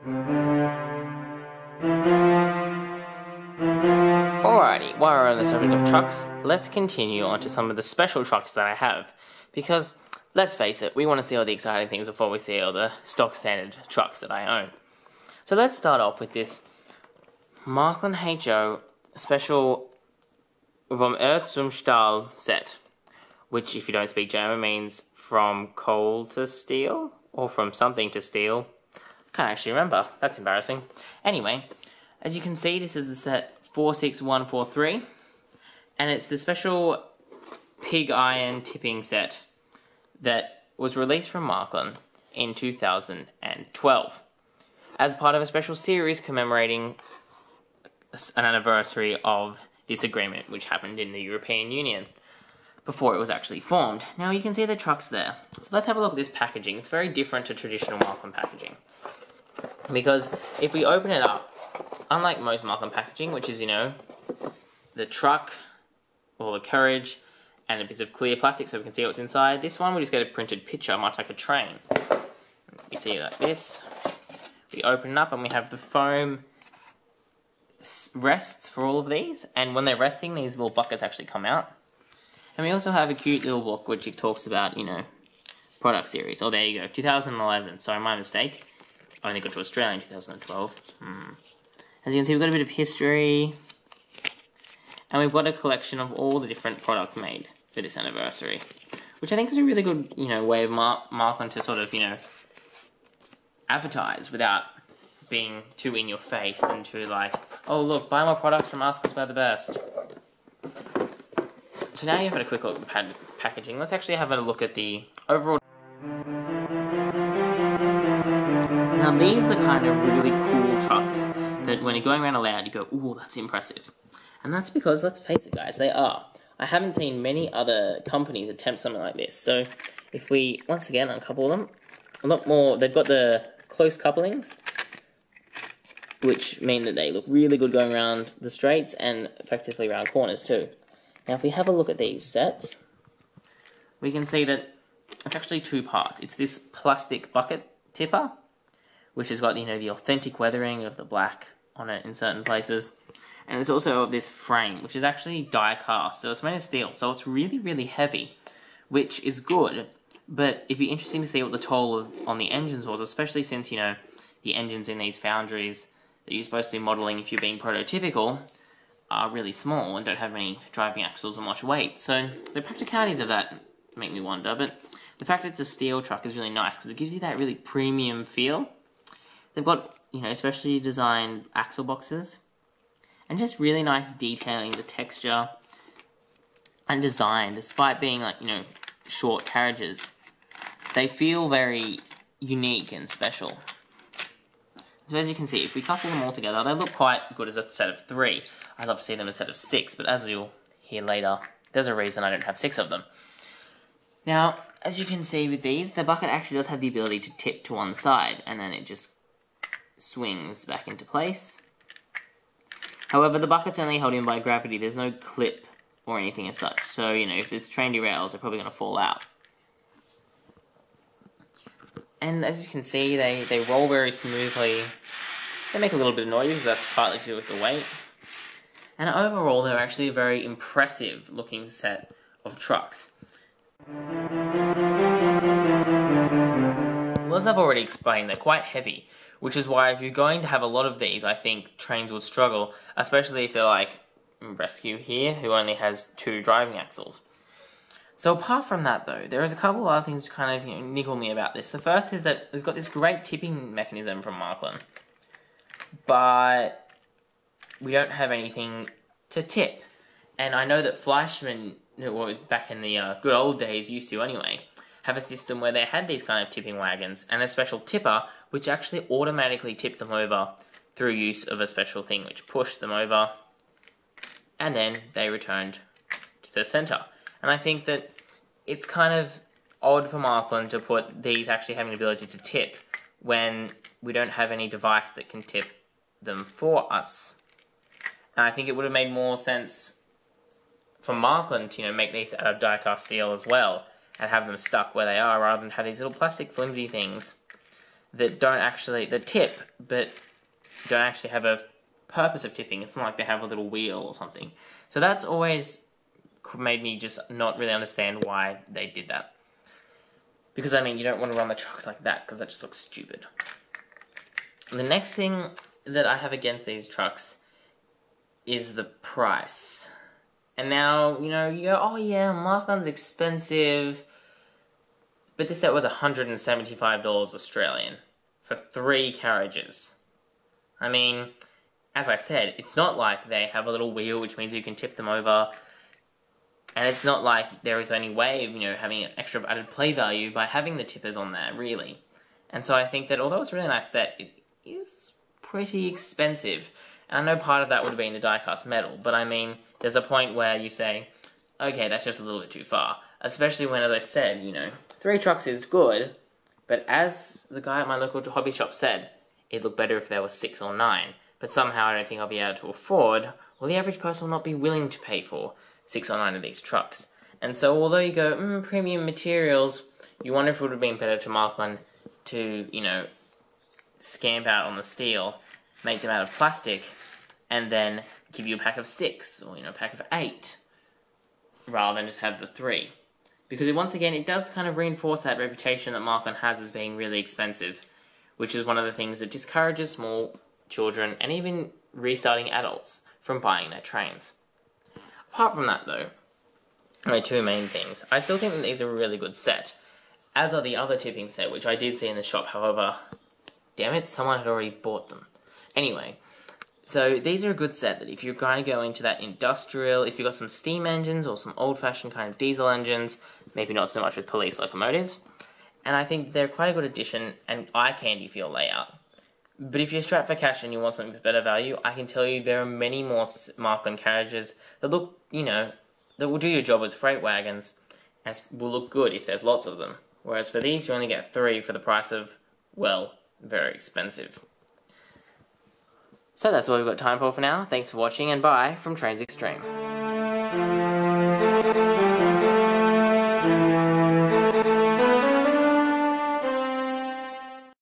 Alrighty, while we're on the subject of trucks, let's continue on to some of the special trucks that I have. Because, let's face it, we want to see all the exciting things before we see all the stock standard trucks that I own. So let's start off with this Marklin HO special vom Erz zum Stahl set. Which, if you don't speak German, means from coal to steel? Or from something to steel? Can't actually remember. That's embarrassing. Anyway, as you can see, this is the set 46143, and it's the special pig iron tipping set that was released from Marklin in 2012 as part of a special series commemorating an anniversary of this agreement, which happened in the European Union before it was actually formed. Now you can see the trucks there. So let's have a look at this packaging. It's very different to traditional Marklin packaging, because if we open it up, unlike most Marklin packaging, which is, you know, the truck, or the carriage, and a bit of clear plastic so we can see what's inside, this one we just get a printed picture, much like a train. You see it like this. We open it up and we have the foam rests for all of these, and when they're resting, these little buckets actually come out. And we also have a cute little book which it talks about, you know, product series. Oh, there you go, 2011, sorry, my mistake. I only got to Australia in 2012. As you can see, we've got a bit of history, and we've got a collection of all the different products made for this anniversary, which I think is a really good, you know, way of Marklin to sort of, you know, advertise without being too in your face and too like, oh look, buy more products from us because we're the best. So now you've had a quick look at the packaging. Let's actually have a look at the overall. Now these are the kind of really cool trucks that when you're going around aloud, you go, ooh, that's impressive. And that's because, let's face it guys, they are. I haven't seen many other companies attempt something like this. So if we, once again, uncouple them, a lot more, they've got the close couplings, which mean that they look really good going around the straights and effectively around corners too. Now if we have a look at these sets, we can see that it's actually two parts. It's this plastic bucket tipper, which has got, you know, the authentic weathering of the black on it in certain places. And it's also of this frame, which is actually die cast, so it's made of steel, so it's really, really heavy, which is good, but it'd be interesting to see what the toll on the engines was, especially since, you know, the engines in these foundries that you're supposed to be modelling if you're being prototypical are really small and don't have many driving axles or much weight, so the practicalities of that make me wonder, but the fact that it's a steel truck is really nice, because it gives you that really premium feel. They've got, you know, specially designed axle boxes, and just really nice detailing, the texture and design, despite being like, you know, short carriages. They feel very unique and special. So as you can see, if we couple them all together, they look quite good as a set of 3. I'd love to see them as a set of 6, but as you'll hear later, there's a reason I don't have 6 of them. Now, as you can see with these, the bucket actually does have the ability to tip to one side, and then it just swings back into place. However, the bucket's only held in by gravity. There's no clip or anything as such. So, you know, if it's train derails, they're probably going to fall out. And as you can see, they roll very smoothly. They make a little bit of noise, that's partly to do with the weight. And overall, they're actually a very impressive looking set of trucks. Well, as I've already explained, they're quite heavy, which is why if you're going to have a lot of these, I think trains would struggle, especially if they're like Rescue here, who only has 2 driving axles. So apart from that though, there is a couple of other things which kind of, you know, niggle me about this. The first is that we've got this great tipping mechanism from Marklin, but we don't have anything to tip. And I know that Fleischmann, back in the good old days, used to anyway, have a system where they had these kind of tipping wagons and a special tipper which actually automatically tipped them over through use of a special thing which pushed them over and then they returned to the centre. And I think that it's kind of odd for Marklin to put these actually having the ability to tip when we don't have any device that can tip them for us. And I think it would have made more sense for Marklin to, you know, make these out of die-cast steel as well and have them stuck where they are rather than have these little plastic flimsy things that don't actually, that tip, but don't actually have a purpose of tipping. It's not like they have a little wheel or something. So that's always made me just not really understand why they did that. Because, I mean, you don't want to run the trucks like that, because that just looks stupid. And the next thing that I have against these trucks is the price. And now, you know, you go, oh yeah, Marklin's expensive, but this set was $175 Australian for 3 carriages. I mean, as I said, it's not like they have a little wheel, which means you can tip them over, and it's not like there is any way of, you know, having an extra added play value by having the tippers on there, really. And so I think that although it's a really nice set, it is pretty expensive. And I know part of that would have been the die-cast metal, but I mean, there's a point where you say, okay, that's just a little bit too far. Especially when, as I said, you know, 3 trucks is good, but as the guy at my local hobby shop said, it'd look better if there were 6 or 9. But somehow I don't think I'll be able to afford, or the average person will not be willing to pay for 6 or 9 of these trucks. And so although you go, premium materials, you wonder if it would have been better to Marklin to, you know, scamp out on the steel, make them out of plastic, and then give you a pack of 6, or, you know, a pack of 8, rather than just have the 3. Because once again, it does kind of reinforce that reputation that Marklin has as being really expensive, which is one of the things that discourages small children, and even restarting adults, from buying their trains. Apart from that though, my 2 main things, I still think that these are a really good set, as are the other tipping set, which I did see in the shop, however, damn it, someone had already bought them. Anyway, so these are a good set that if you're going to go into that industrial, if you've got some steam engines or some old-fashioned kind of diesel engines, maybe not so much with police locomotives, and I think they're quite a good addition and eye candy for your layout. But if you're strapped for cash and you want something for better value, I can tell you there are many more Marklin carriages that look, you know, that will do your job as freight wagons, and will look good if there's lots of them. Whereas for these, you only get 3 for the price of, well, very expensive. So that's all we've got time for now. Thanks for watching, and bye from TrainzXtreme.